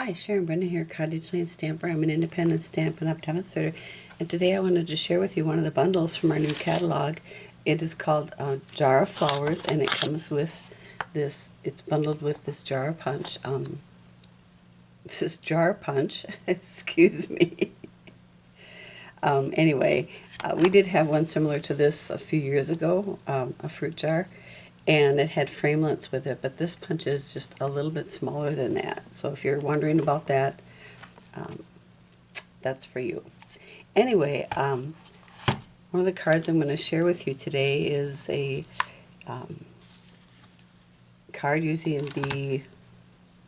Hi, Sharon Brennan here, Cottage Lane Stamper. I'm an independent Stampin' Up! Demonstrator, and today I wanted to share with you one of the bundles from our new catalog. It is called Jar of Flowers, and it comes with this, it's bundled with this jar punch, excuse me. Anyway, we did have one similar to this a few years ago, a fruit jar, and it had framelits with it, but this punch is just a little bit smaller than that. So if you're wondering about that, that's for you. Anyway, one of the cards I'm going to share with you today is a card using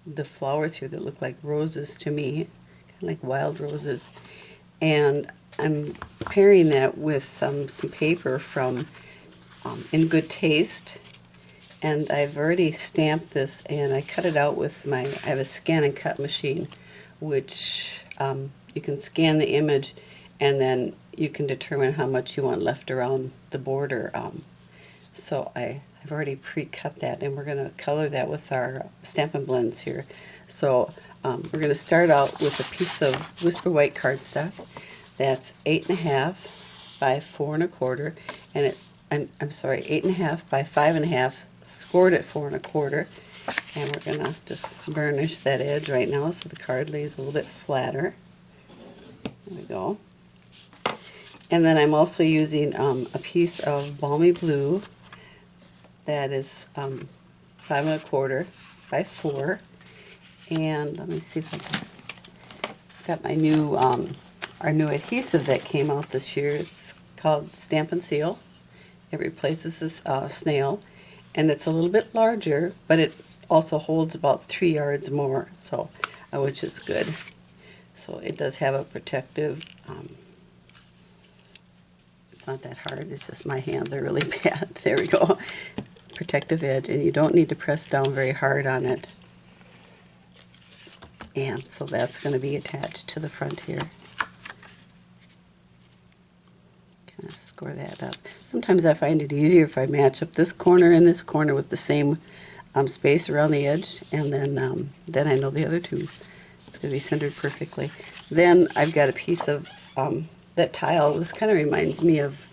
the flowers here that look like roses to me, kind of like wild roses, and I'm pairing that with some paper from In Good Taste. And I've already stamped this, and I cut it out with I have a scan and cut machine, which you can scan the image, and then you can determine how much you want left around the border. So I've already pre-cut that, and we're going to color that with our Stampin' Blends here. So we're going to start out with a piece of Whisper White cardstock that's 8.5 by 4 1/4, and I'm sorry, 8.5 by 5 1/2. Scored at 4 1/4, and we're going to just burnish that edge right now so the card lays a little bit flatter. There we go. And then I'm also using a piece of Balmy Blue that is 5 1/4 by 4, and let me see if I got my new our new adhesive that came out this year. It's called Stampin' Seal. It replaces this snail. And it's a little bit larger, but it also holds about 3 yards more, so which is good. So it does have a protective, it's not that hard, it's just my hands are really bad. There we go. Protective edge, and you don't need to press down very hard on it. And so that's going to be attached to the front here. Score that up. Sometimes I find it easier if I match up this corner and this corner with the same space around the edge, and then I know the other two. It's going to be centered perfectly. Then I've got a piece of that tile. This kind of reminds me of,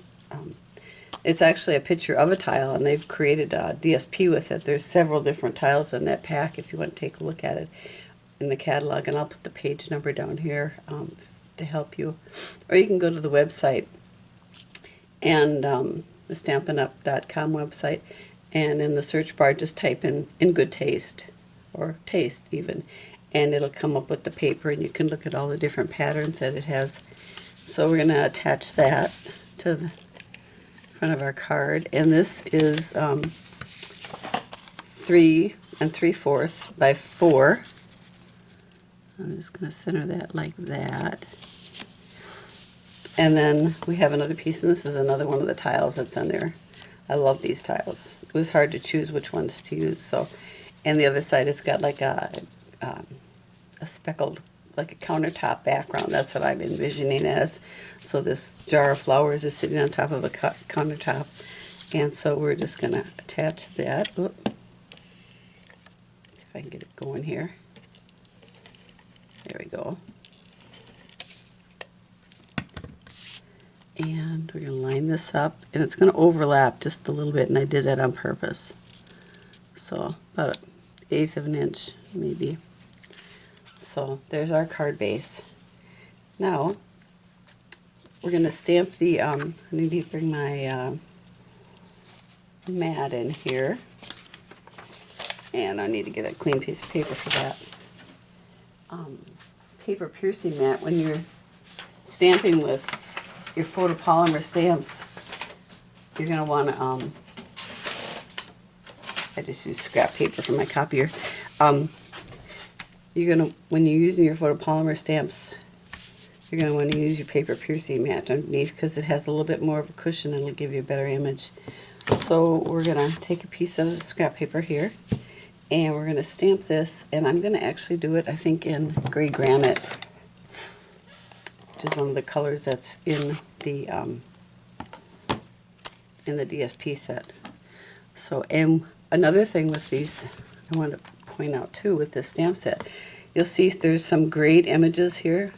it's actually a picture of a tile, and they've created a DSP with it. There's several different tiles in that pack if you want to take a look at it in the catalog, and I'll put the page number down here to help you. Or you can go to the website, and the StampinUp.com website, and in the search bar just type in Good Taste, or Taste even, and it'll come up with the paper, and you can look at all the different patterns that it has. So we're going to attach that to the front of our card, and this is 3 3/4 by 4. I'm just going to center that like that. And then we have another piece, and this is another one of the tiles that's on there. I love these tiles. It was hard to choose which ones to use. So, and the other side has got like a speckled, like a countertop background. That's what I'm envisioning as. So this jar of flowers is sitting on top of a countertop, and so we're just going to attach that. Oop. See if I can get it going here. There we go. And we're going to line this up, and it's going to overlap just a little bit, and I did that on purpose. So about 1/8 of an inch maybe. So there's our card base. Now we're going to stamp the, I need to bring my mat in here, and I need to get a clean piece of paper for that. Paper piercing mat, when you're stamping with your photopolymer stamps, you're going to want to, I just use scrap paper from my copier. You're going to, when you're using your photopolymer stamps, you're going to want to use your paper piercing mat underneath, because it has a little bit more of a cushion and it'll give you a better image. So we're going to take a piece of scrap paper here, and we're going to stamp this, and I'm going to actually do it, I think, in gray granite, which is one of the colors that's in the DSP set. So, and another thing with these, I want to point out too, with this stamp set, you'll see there's some grayed images here.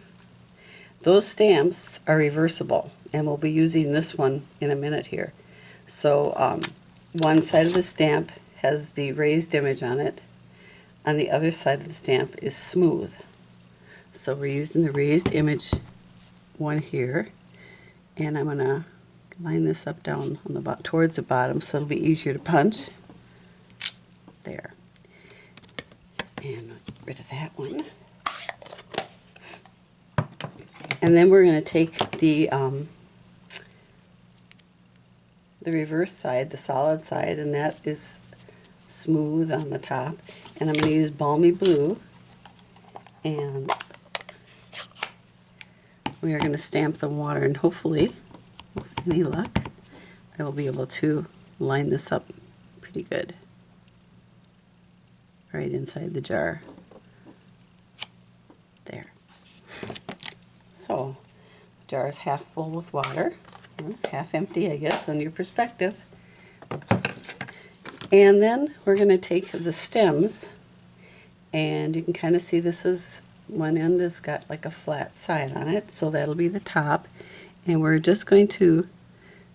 Those stamps are reversible, and we'll be using this one in a minute here. So one side of the stamp has the raised image on it, and the other side of the stamp is smooth. So we're using the raised image one here, and I'm going to line this up down on the towards the bottom so it'll be easier to punch. There. And get rid of that one. And then we're going to take the reverse side, the solid side, and that is smooth on the top. And I'm going to use Balmy Blue, and we are going to stamp the water, and hopefully, with any luck, I will be able to line this up pretty good right inside the jar. There. So, the jar is half full with water, half empty, I guess, on your perspective. And then we're going to take the stems, and you can kind of see this is, one end has got like a flat side on it, so that'll be the top. And we're just going to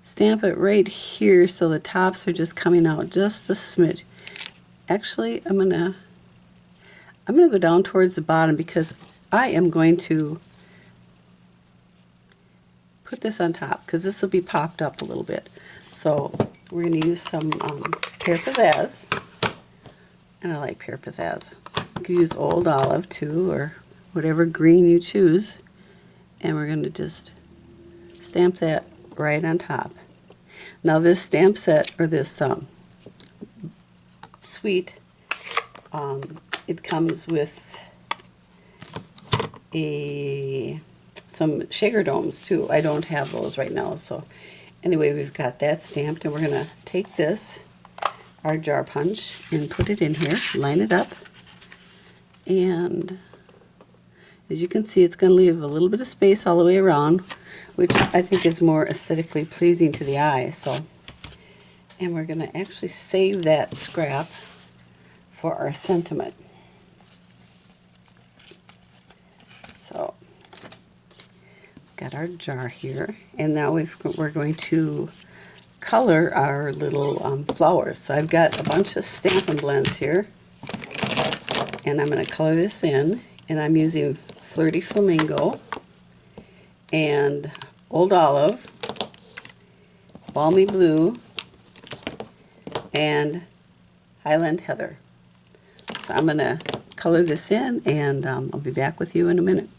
stamp it right here so the tops are just coming out just a smidge. Actually, I'm gonna go down towards the bottom because I am going to put this on top because this will be popped up a little bit. So we're going to use some Pear Pizzazz, and I like Pear Pizzazz. You can use Old Olive too, or whatever green you choose, and we're going to just stamp that right on top. Now this stamp set, or this suite, it comes with some shaker domes too. I don't have those right now, so anyway, we've got that stamped, and we're going to take this, our jar punch, and put it in here, line it up, and as you can see, it's going to leave a little bit of space all the way around, which I think is more aesthetically pleasing to the eye. So, and we're going to actually save that scrap for our sentiment. So, got our jar here, and now we're going to color our little flowers. So I've got a bunch of Stampin' Blends here, and I'm going to color this in, and I'm using Flirty Flamingo and Old Olive, Balmy Blue, and Highland Heather. So I'm going to color this in, and I'll be back with you in a minute.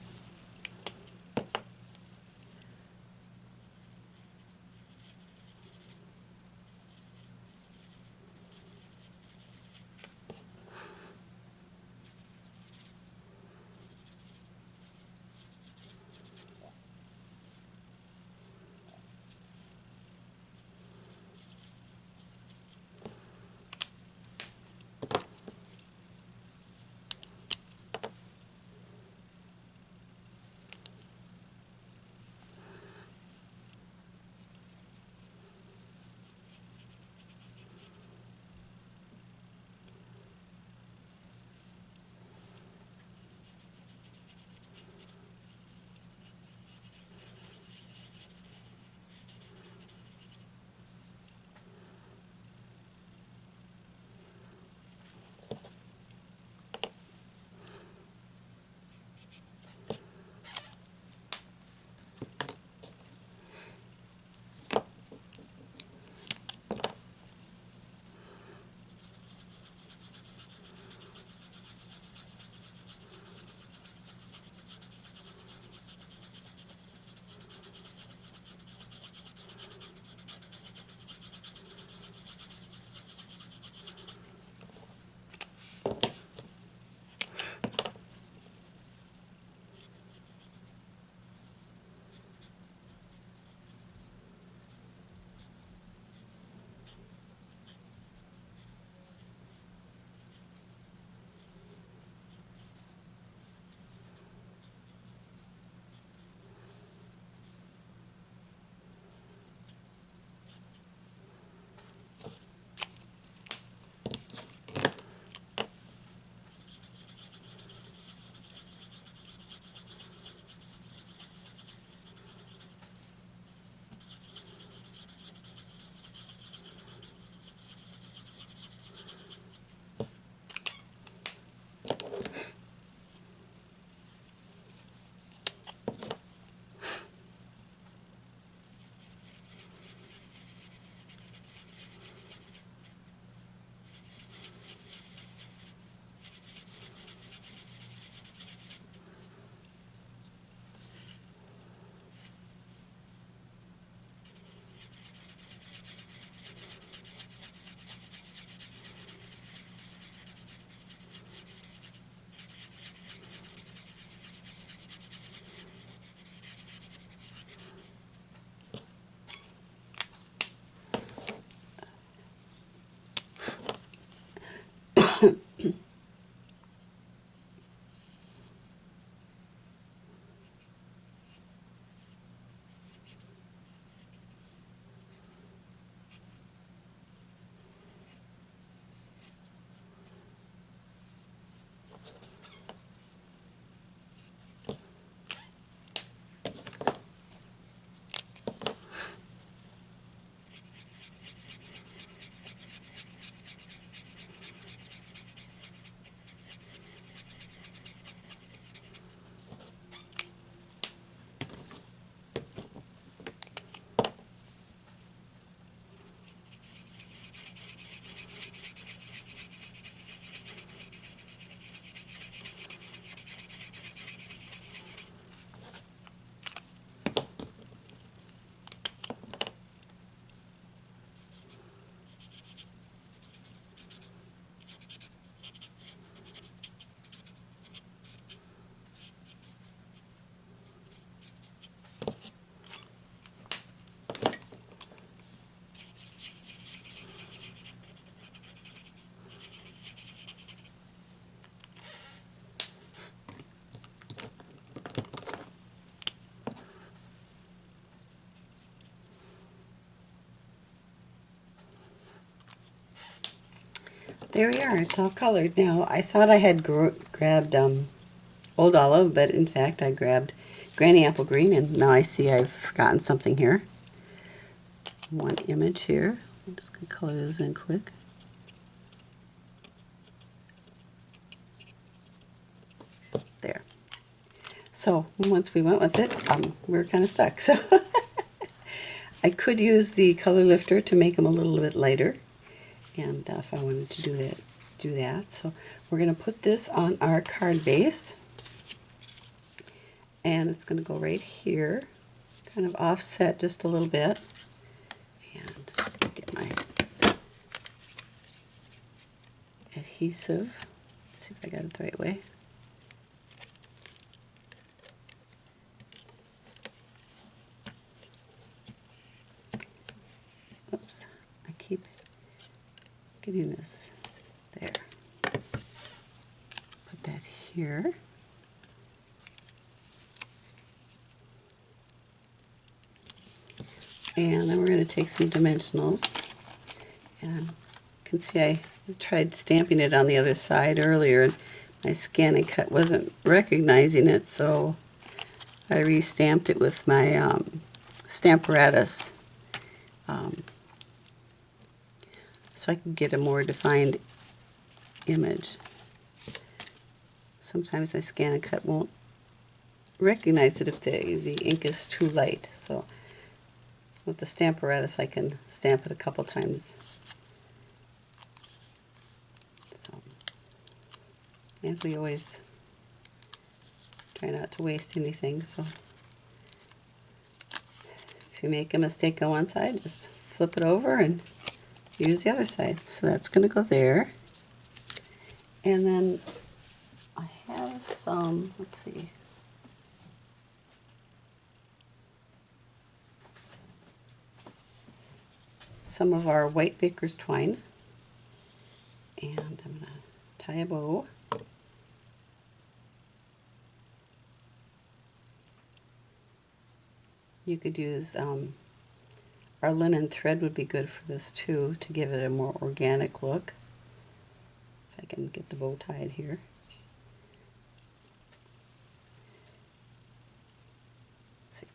there we are. It's all colored. Now, I thought I had grabbed Old Olive, but in fact I grabbed Granny Apple Green, and now I see I've forgotten something here. One image here. I'm just going to color those in quick. There. So once we went with it, we were kind of stuck. So I could use the color lifter to make them a little bit lighter, and if I wanted to do that. So we're going to put this on our card base, and it's going to go right here, kind of offset just a little bit, and get my adhesive. Let's see if I got it the right way. Oops, I keep getting this there. Put that here. And then we're going to take some dimensionals, and you can see I tried stamping it on the other side earlier, and my scan and cut wasn't recognizing it, so I re-stamped it with my Stamparatus, so I can get a more defined image. Sometimes my scan and cut won't recognize it if the ink is too light, so with the Stamparatus I can stamp it a couple times. So, and we always try not to waste anything, so if you make a mistake on one side, just flip it over and use the other side. So that's going to go there. And then I have some, let's see, some of our white baker's twine, and I'm going to tie a bow. You could use our linen thread would be good for this too, to give it a more organic look. If I can get the bow tied here. Let's see.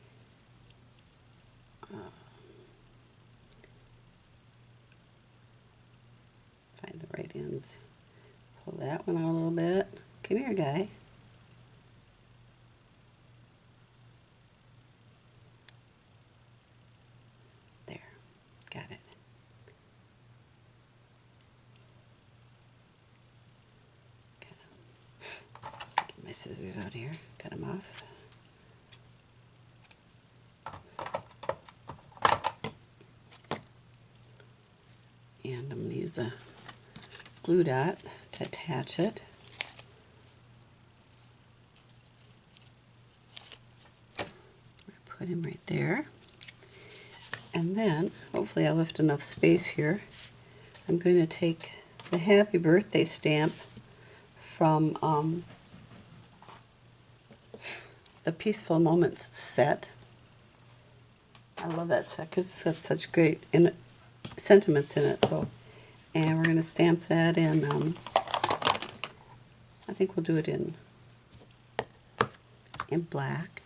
Find the right ends. Pull that one out a little bit. Come here, guy. There. Got it. Get my scissors out here. Cut them off. And I'm going to use a glue dot to attach it. Put him right there. And then, hopefully I left enough space here, I'm going to take the Happy Birthday stamp from the Peaceful Moments set. I love that set because it's got such great sentiments in it. So, and we're going to stamp that in, I think we'll do it in black.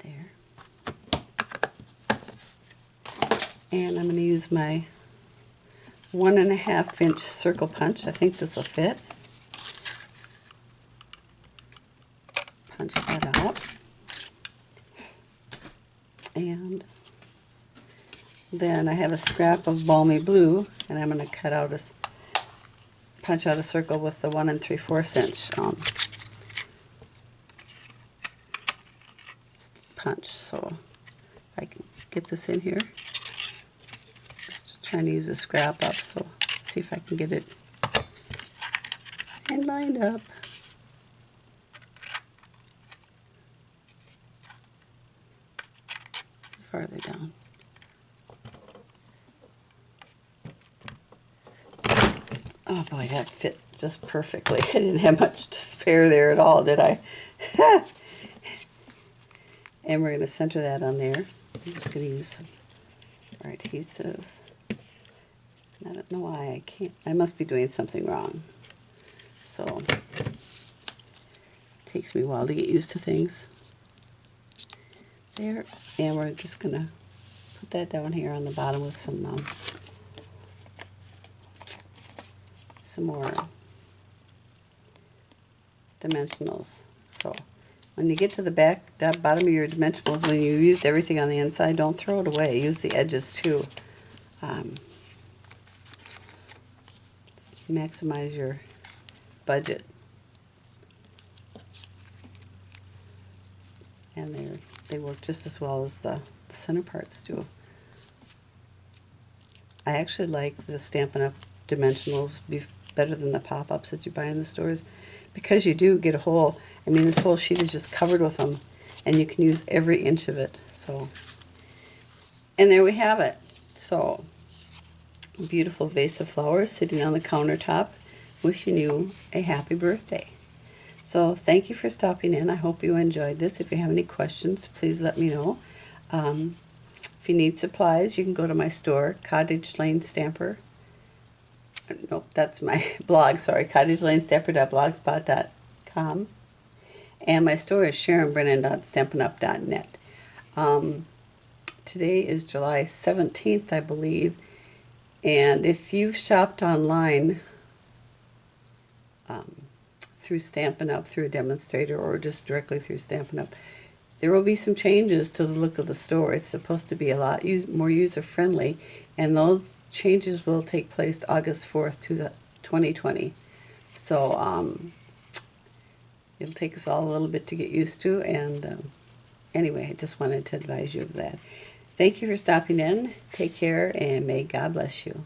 There. And I'm going to use my 1.5 inch circle punch. I think this will fit. Punch that out. And then I have a scrap of balmy blue, and I'm going to cut out punch out a circle with the 1 3/4 inch punch. So if I can get this in here, just trying to use a scrap up. So let's see if I can get it and lined up. Farther down. Oh boy, that fit just perfectly. I didn't have much to spare there at all, did I? And we're going to center that on there. I'm just going to use our adhesive. I don't know why I can't. I must be doing something wrong. So it takes me a while to get used to things. There, and we're just gonna put that down here on the bottom with some more dimensionals. So when you get to the bottom of your dimensionals, when you used everything on the inside, don't throw it away. Use the edges too. Maximize your budget. And they work just as well as the center parts do. I actually like the Stampin' Up! Dimensionals better than the pop-ups that you buy in the stores, because you do get a whole, I mean, this whole sheet is just covered with them, and you can use every inch of it. So, and there we have it. So, a beautiful vase of flowers sitting on the countertop, wishing you a happy birthday. So thank you for stopping in. I hope you enjoyed this. If you have any questions, please let me know. If you need supplies, you can go to my store, Cottage Lane Stamper. Nope, that's my blog, sorry, cottagelanestamper.blogspot.com. And my store is SharonBrennan.stampinup.net. Today is July 17th, I believe. And if you've shopped online through Stampin' Up, through a demonstrator, or just directly through Stampin' Up, there will be some changes to the look of the store. It's supposed to be a lot more user-friendly, and those changes will take place August 4th, 2020. So it'll take us all a little bit to get used to, and anyway, I just wanted to advise you of that. Thank you for stopping in. Take care, and may God bless you.